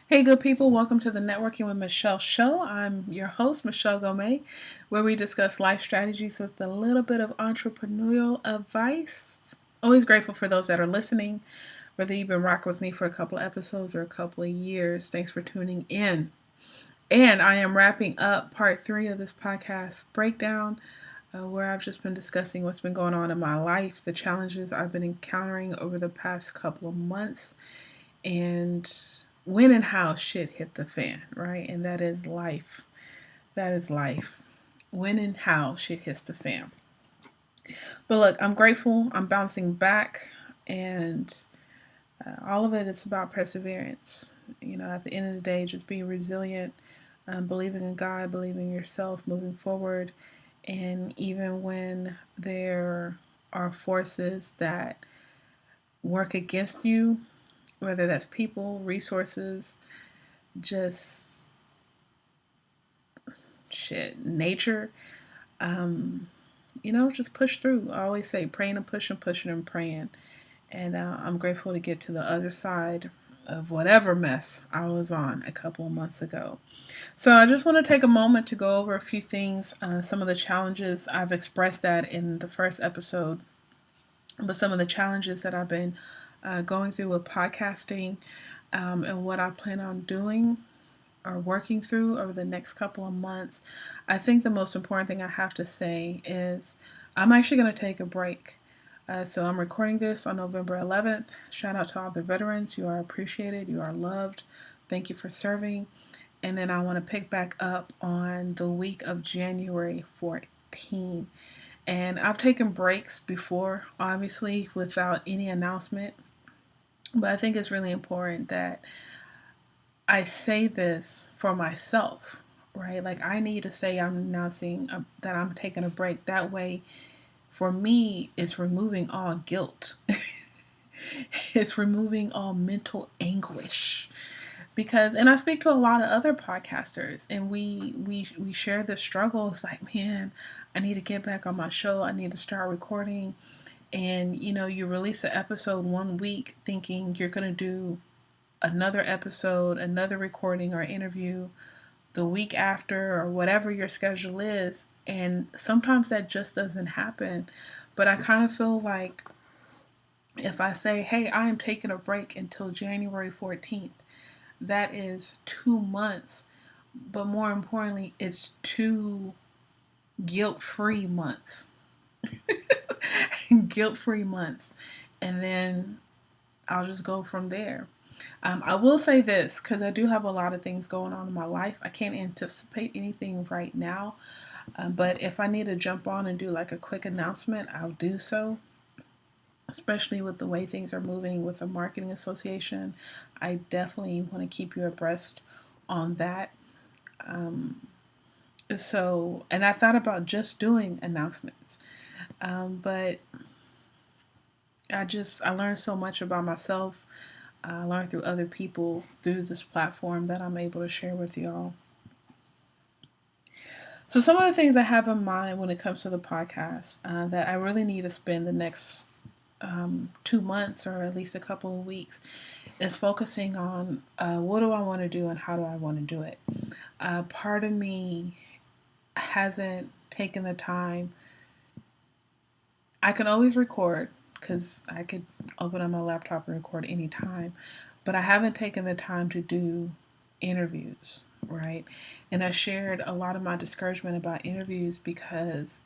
Hey, good people, welcome to the Networking with Michelle show. I'm your host, Michelle Gomez, where we discuss life strategies with a little bit of entrepreneurial advice. Always grateful for those that are listening, whether you've been rocking with me for a couple of episodes or a couple of years. Thanks for tuning in. And I am wrapping up part 3 of this podcast breakdown, where I've just been discussing what's been going on in my life, the challenges I've been encountering over the past couple of months, and when and how shit hit the fan, right? And that is life. That is life. When and how shit hits the fan. But look, I'm grateful. I'm bouncing back, and all of it is about perseverance. You know, at the end of the day, just being resilient, believing in God, believing in yourself, moving forward. And even when there are forces that work against you, whether that's people, resources, just shit, nature, um, just push through. I always say praying and pushing and praying. And I'm grateful to get to the other side of whatever mess I was on a couple of months ago. So I just want to take a moment to go over a few things, some of the challenges. I've expressed that in the first episode, but some of the challenges that I've been going through with podcasting, and what I plan on doing or working through over the next couple of months. I think the most important thing I have to say is I'm actually going to take a break. So I'm recording this on November 11th. Shout out to all the veterans. You are appreciated. You are loved. Thank you for serving. And then I want to pick back up on the week of January 14th. And I've taken breaks before, obviously, without any announcement. But I think it's really important that I say this for myself, right? Like, I need to say I'm announcing that I'm taking a break. That way, for me, it's removing all guilt. It's removing all mental anguish. Because, and I speak to a lot of other podcasters, and we share the struggle. It's like, man, I need to get back on my show. I need to start recording. And you release an episode one week thinking you're gonna do another episode, another recording or interview the week after, or whatever your schedule is. And sometimes that just doesn't happen. But I kind of feel like if I say, hey, I am taking a break until January 14th, that is 2 months. But more importantly, it's 2 guilt-free months. Guilt-free months. And then I'll just go from there. I will say this, because I do have a lot of things going on in my life. I can't anticipate anything right now. But if I need to jump on and do like a quick announcement, I'll do so. Especially with the way things are moving with the marketing association, I definitely want to keep you abreast on that. And I thought about just doing announcements, but I learned so much about myself. I learned through other people through this platform that I'm able to share with y'all. So some of the things I have in mind when it comes to the podcast, that I really need to spend the next 2 months or at least a couple of weeks is focusing on what do I want to do and how do I want to do it. Part of me hasn't taken the time. I can always record because I could open up my laptop and record anytime, but I haven't taken the time to do interviews, right? And I shared a lot of my discouragement about interviews because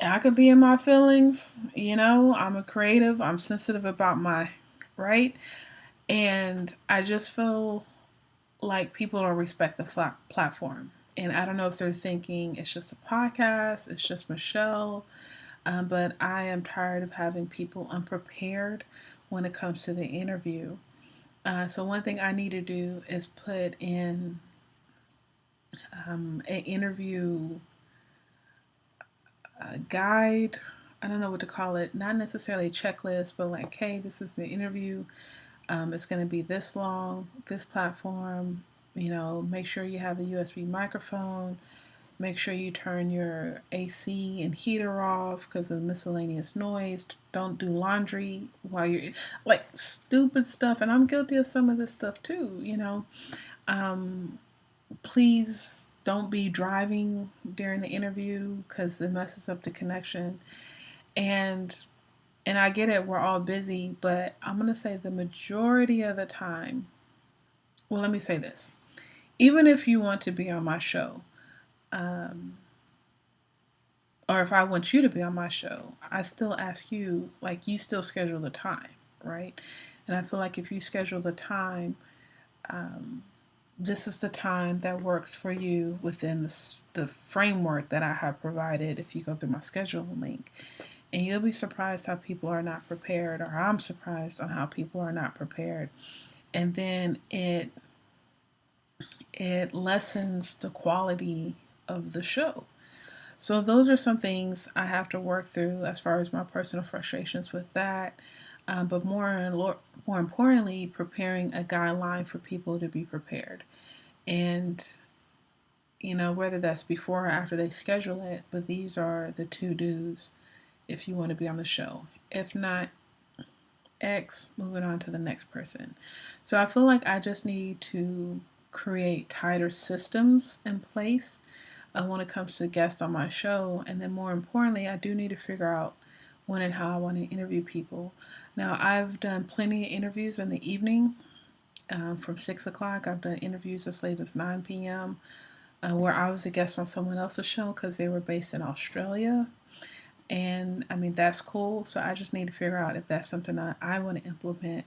I could be in my feelings, I'm a creative, I'm sensitive about my, right? And I just feel like people don't respect the platform. And I don't know if they're thinking it's just a podcast, it's just Michelle, but I am tired of having people unprepared when it comes to the interview. So one thing I need to do is put in an interview guide. I don't know what to call it. Not necessarily a checklist, but like, hey, this is the interview. It's going to be this long, this platform. Make sure you have a USB microphone. Make sure you turn your AC and heater off because of miscellaneous noise. Don't do laundry while you're like stupid stuff. And I'm guilty of some of this stuff too, you know. Um, Please don't be driving during the interview because it messes up the connection. And I get it, we're all busy, but I'm gonna say the majority of the time. Well, let me say this: even if you want to be on my show, um, or if I want you to be on my show, I still ask you, like, you still schedule the time, right? And I feel like if you schedule the time, um, this is the time that works for you within the framework that I have provided if you go through my schedule link. And you'll be surprised how people are not prepared, or I'm surprised on how people are not prepared. And then it lessens the quality of the show. So those are some things I have to work through as far as my personal frustrations with that. But more importantly, preparing a guideline for people to be prepared. And whether that's before or after they schedule it, but these are the to dos if you want to be on the show. If not, X, moving on to the next person. So I feel like I just need to create tighter systems in place when it comes to guests on my show. And then more importantly, I do need to figure out when and how I want to interview people. Now, I've done plenty of interviews in the evening from 6 o'clock. I've done interviews as late as 9 p.m. Where I was a guest on someone else's show because they were based in Australia. And I mean, that's cool. So I just need to figure out if that's something that I want to implement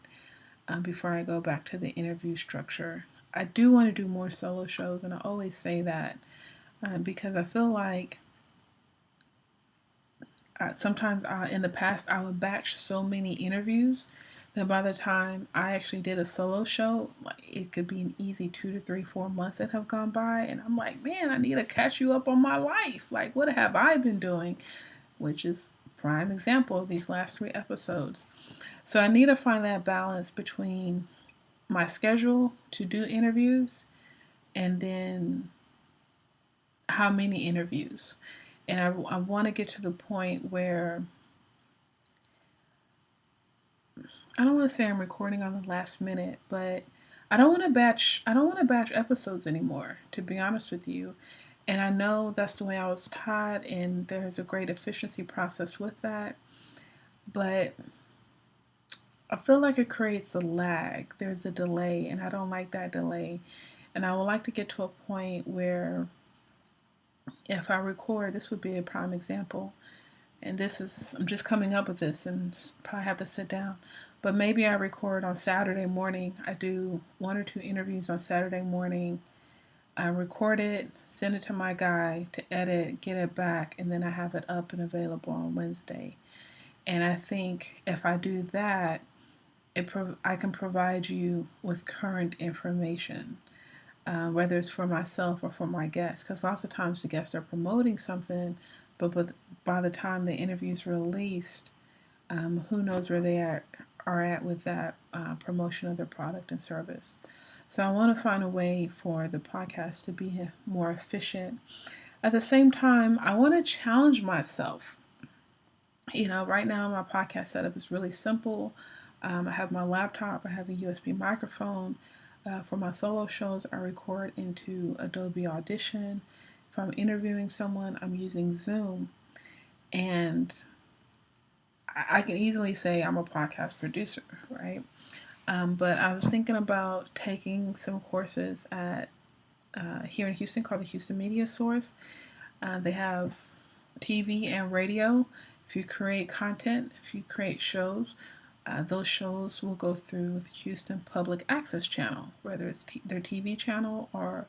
before I go back to the interview structure. I do want to do more solo shows, and I always say that because I feel like sometimes in the past I would batch so many interviews that by the time I actually did a solo show, like it could be an easy 2 to 3, 4 months that have gone by, and I'm like, man, I need to catch you up on my life. Like, what have I been doing? Which is prime example of these last 3 episodes. So I need to find that balance between my schedule to do interviews and then how many interviews. And I want to get to the point where I don't want to say I'm recording on the last minute, but I don't want to batch episodes anymore, to be honest with you. And I know that's the way I was taught, and there's a great efficiency process with that. But I feel like it creates a lag. There's a delay, and I don't like that delay. And I would like to get to a point where if I record, this would be a prime example. And I'm just coming up with this and probably have to sit down. But maybe I record on Saturday morning. I do 1 or 2 interviews on Saturday morning. I record it, send it to my guy to edit, get it back, and then I have it up and available on Wednesday. And I think if I do that, I can provide you with current information, whether it's for myself or for my guests. Because lots of times the guests are promoting something, but by the time the interview is released, who knows where they are at with that promotion of their product and service. So I want to find a way for the podcast to be more efficient. At the same time, I want to challenge myself. Right now my podcast setup is really simple. I have my laptop, I have a USB microphone. For my solo shows, I record into Adobe Audition. If I'm interviewing someone, I'm using Zoom. And I can easily say I'm a podcast producer, right? But I was thinking about taking some courses at here in Houston called the Houston Media Source. They have TV and radio. If you create content, if you create shows, those shows will go through the Houston Public Access Channel, whether it's their TV channel or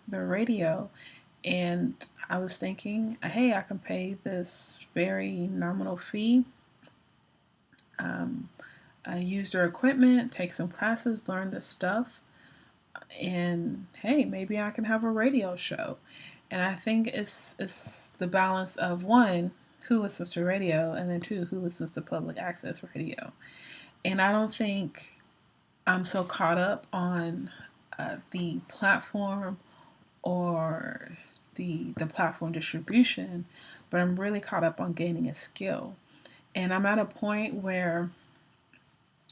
their radio. And I was thinking, hey, I can pay this very nominal fee, use their equipment, take some classes, learn this stuff, and hey, maybe I can have a radio show. And I think it's the balance of one, who listens to radio, and then 2, who listens to public access radio. And I don't think I'm so caught up on the platform or the platform distribution, but I'm really caught up on gaining a skill. And I'm at a point where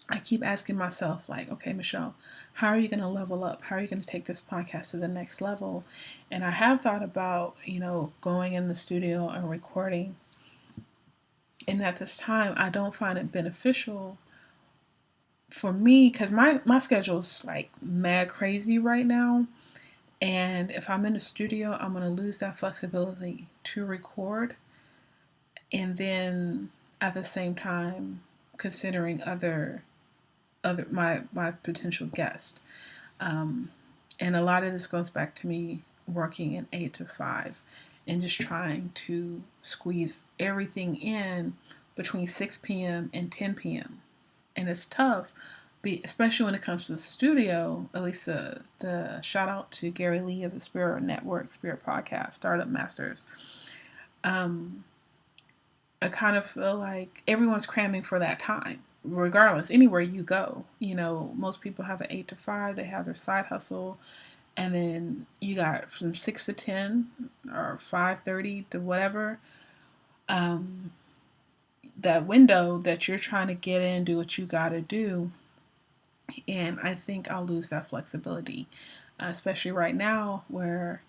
I keep asking myself, like, okay, Michelle, how are you going to level up? How are you going to take this podcast to the next level? And I have thought about, going in the studio and recording. And at this time, I don't find it beneficial for me because my schedule is like mad crazy right now. And if I'm in the studio, I'm going to lose that flexibility to record. And then at the same time, considering other my potential guest. And a lot of this goes back to me working in 8 to 5 and just trying to squeeze everything in between 6 p.m. and 10 p.m. And it's tough, especially when it comes to the studio. At least the shout out to Gary Lee of the Spirit Network, Spirit Podcast, Startup Masters. I kind of feel like everyone's cramming for that time, regardless, anywhere you go. Most people have an 8 to 5, they have their side hustle, and then you got from 6 to 10 or 5:30 to whatever. That window that you're trying to get in, do what you got to do. And I think I'll lose that flexibility, especially right now where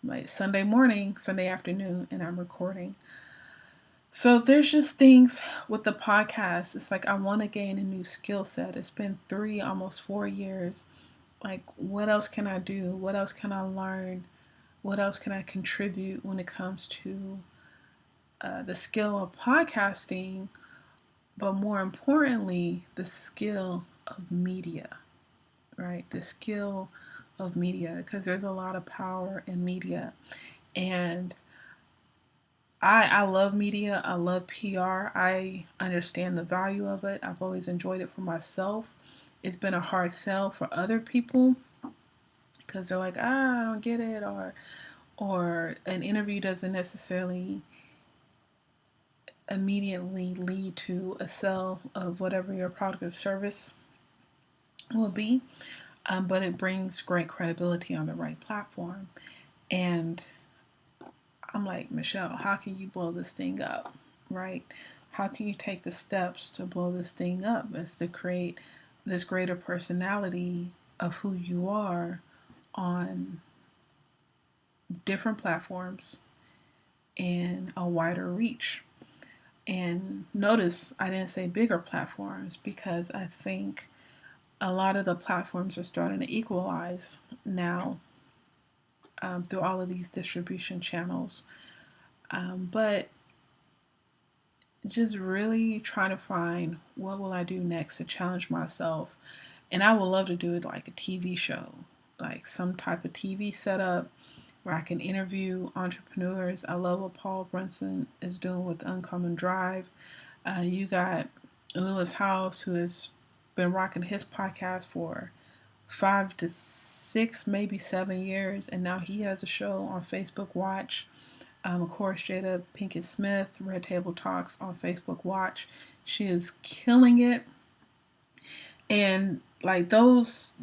like Sunday morning, Sunday afternoon, and I'm recording. So there's just things with the podcast. It's like I want to gain a new skill set. It's been 3, almost 4 years. Like, what else can I do? What else can I learn? What else can I contribute when it comes to the skill of podcasting? But more importantly, the skill of media, right? The skill of media, because there's a lot of power in media. And I love media. I love PR. I understand the value of it. I've always enjoyed it for myself. It's been a hard sell for other people because they're like, I don't get it, or an interview doesn't necessarily immediately lead to a sale of whatever your product or service will be, but it brings great credibility on the right platform. And I'm like, Michelle, how can you blow this thing up, right? How can you take the steps to blow this thing up? Is to create this greater personality of who you are on different platforms and a wider reach. And notice I didn't say bigger platforms because I think a lot of the platforms are starting to equalize now through all of these distribution channels. But just really trying to find what will I do next to challenge myself. And I would love to do it like a TV show, like some type of TV setup where I can interview entrepreneurs. I love what Paul Brunson is doing with Uncommon Drive. You got Lewis House, who has been rocking his podcast for 5 to 6, maybe 7 years, and now he has a show on Facebook Watch. Of course, Jada Pinkett Smith, Red Table Talks on Facebook Watch. She is killing it. And like those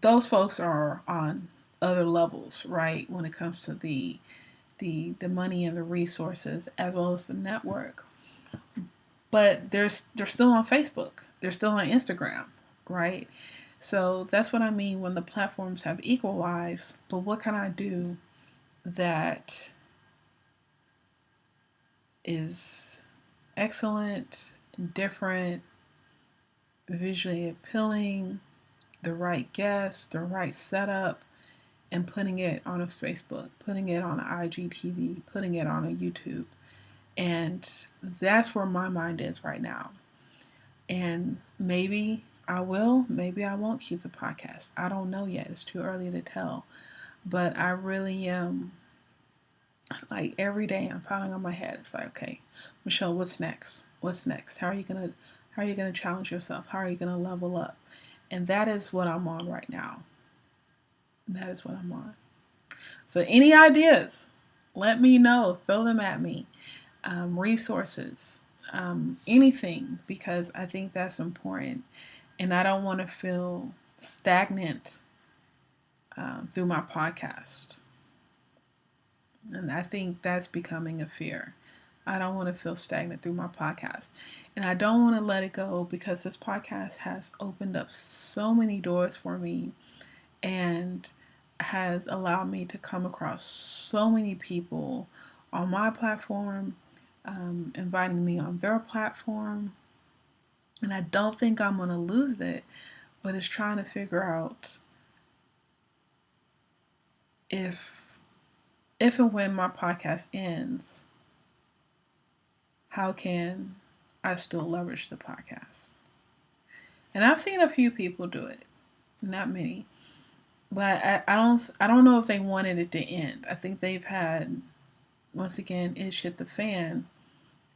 folks are on other levels, right? When it comes to the money and the resources as well as the network. But they're still on Facebook. They're still on Instagram, right? So that's what I mean when the platforms have equalized. But what can I do that is excellent, different, visually appealing, the right guest, the right setup, and putting it on a Facebook, putting it on an IGTV, putting it on a YouTube. And that's where my mind is right now. And maybe I will, maybe I won't keep the podcast. I don't know yet. It's too early to tell. But I really am, like every day I'm pounding on my head. It's like, okay, Michelle, what's next? What's next? How are you gonna challenge yourself? How are you gonna level up? And that is what I'm on right now. That is what I'm on. So any ideas, let me know. Throw them at me. Resources, anything, because I think that's important. And I don't want to feel stagnant through my podcast. And I think that's becoming a fear. I don't want to feel stagnant through my podcast. And I don't want to let it go because this podcast has opened up so many doors for me and has allowed me to come across so many people on my platform, inviting me on their platform. And I don't think I'm going to lose it, but it's trying to figure out if and when my podcast ends, how can I still leverage the podcast? And I've seen a few people do it, not many, but I don't know if they wanted it to end. I think they've had, once again, it hit the fan,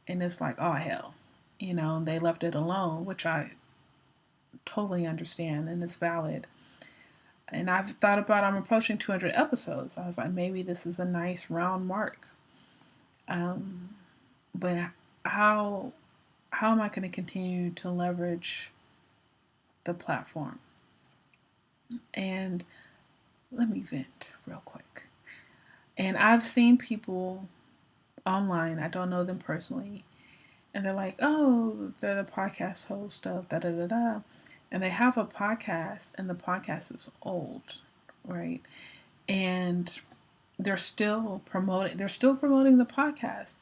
and it's like, oh hell, they left it alone, which I totally understand and it's valid. And I've thought about, I'm approaching 200 episodes. I was like, maybe this is a nice round mark. But how am I going to continue to leverage the platform? And let me vent real quick. And I've seen people online, I don't know them personally, and they're like, oh, they're the podcast host of da da da da. And they have a podcast, and the podcast is old, right? And they're still promoting the podcast.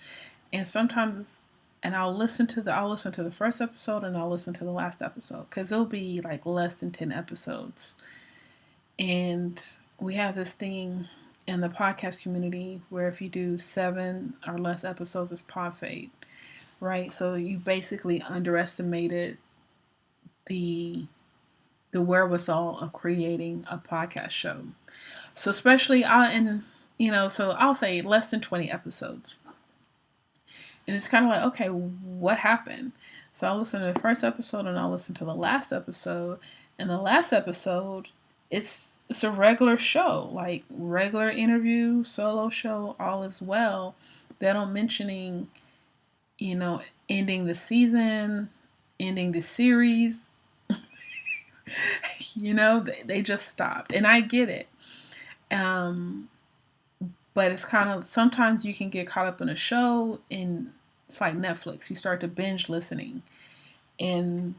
And sometimes I'll listen to the first episode and I'll listen to the last episode because it'll be like less than 10 episodes. And we have this thing in the podcast community where if you do 7 or less episodes, it's pod fade, right? So you basically underestimated the wherewithal of creating a podcast show. So especially so I'll say less than 20 episodes. And it's kind of like, okay, what happened? So I'll listen to the first episode and I'll listen to the last episode. And the last episode, it's a regular show, like regular interview, solo show, all is well. They don't mentioning, ending the season, ending the series. They just stopped. And I get it. But it's kind of, sometimes you can get caught up in a show and it's like Netflix. You start to binge listening. And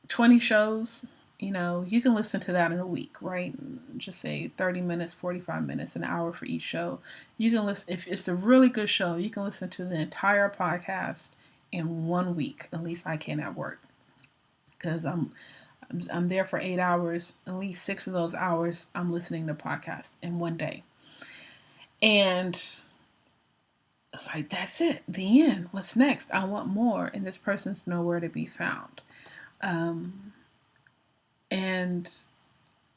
20 shows, you can listen to that in a week, right? Just say 30 minutes, 45 minutes, an hour for each show. You can listen, if it's a really good show, you can listen to the entire podcast in 1 week. At least I can at work. Because I'm there for 8 hours. At least 6 of those hours I'm listening to podcasts in one day. And it's like, that's it. The end. What's next? I want more. And this person's nowhere to be found. And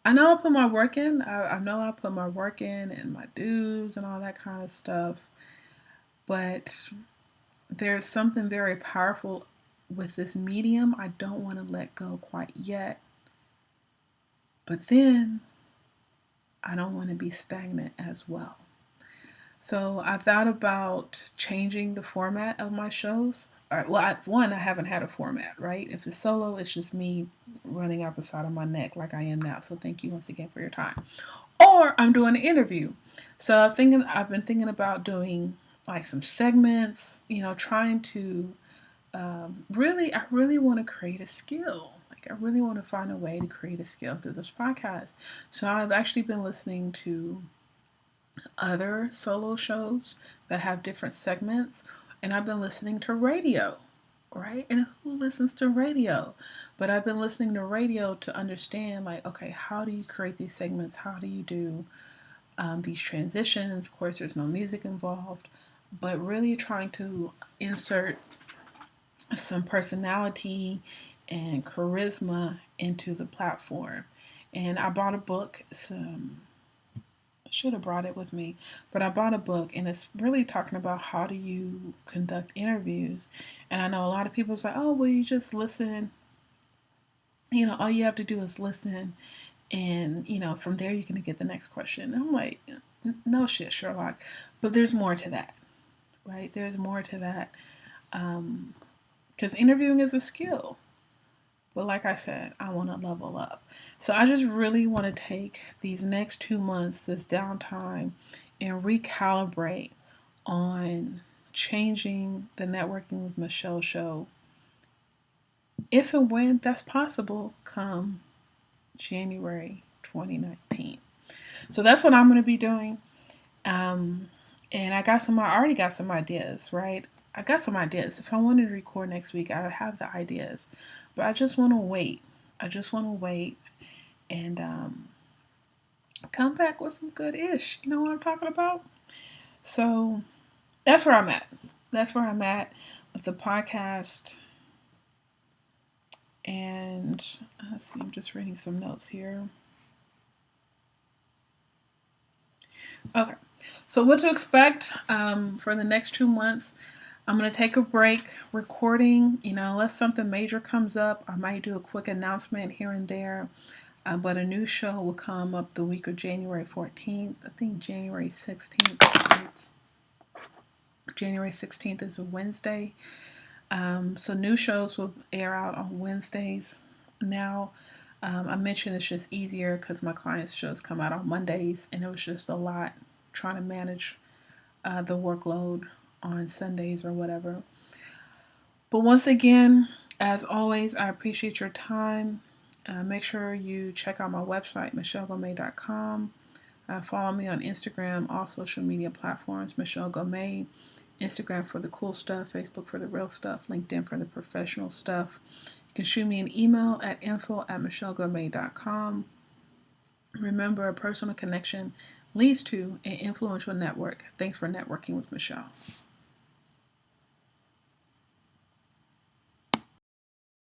I know I put my work in. I know I put my work in and my dues and all that kind of stuff. But there's something very powerful with this medium I don't want to let go quite yet. But then I don't want to be stagnant as well. So I thought about changing the format of my shows. Well, I haven't had a format, right? If it's solo, it's just me running out the side of my neck like I am now. So thank you once again for your time. Or I'm doing an interview. So I've been thinking about doing like some segments, trying to I really want to create a skill. Like I really want to find a way to create a skill through this podcast. So I've actually been listening to other solo shows that have different segments, and I've been listening to radio, right? And who listens to radio? But I've been listening to radio to understand, like, okay, how do you create these segments? How do you do these transitions? Of course, there's no music involved, but really trying to insert some personality and charisma into the platform. And I bought a book. I should have brought it with me, but I bought a book and it's really talking about how do you conduct interviews. And I know a lot of people say, oh, well, you just listen. All you have to do is listen. And, from there, you're going to get the next question. And I'm like, no shit, Sherlock. But there's more to that, right? There's more to that. Because interviewing is a skill. But like I said, I want to level up. So I just really want to take these next 2 months, this downtime, and recalibrate on changing the Networking with Michelle show if and when that's possible come January 2019. So that's what I'm going to be doing. And I already got some ideas, right? I got some ideas. If I wanted to record next week, I would have the ideas. But I just want to wait. I just want to wait and come back with some good ish. You know what I'm talking about? So that's where I'm at. That's where I'm at with the podcast. And let's see, I'm just reading some notes here. Okay, so what to expect for the next 2 months. I'm going to take a break recording, unless something major comes up. I might do a quick announcement here and there, but a new show will come up the week of January 14th. I think January 16th is a Wednesday. So new shows will air out on Wednesdays. Now, I mentioned it's just easier because my clients' shows come out on Mondays, and it was just a lot trying to manage the workload on Sundays or whatever. But once again, as always, I appreciate your time. Make sure you check out my website, michellegourmet.com. Follow me on Instagram, all social media platforms, Michelle Gourmet. Instagram for the cool stuff, Facebook for the real stuff, LinkedIn for the professional stuff. You can shoot me an email at info@michellegourmet.com. Remember, a personal connection leads to an influential network. Thanks for networking with Michelle.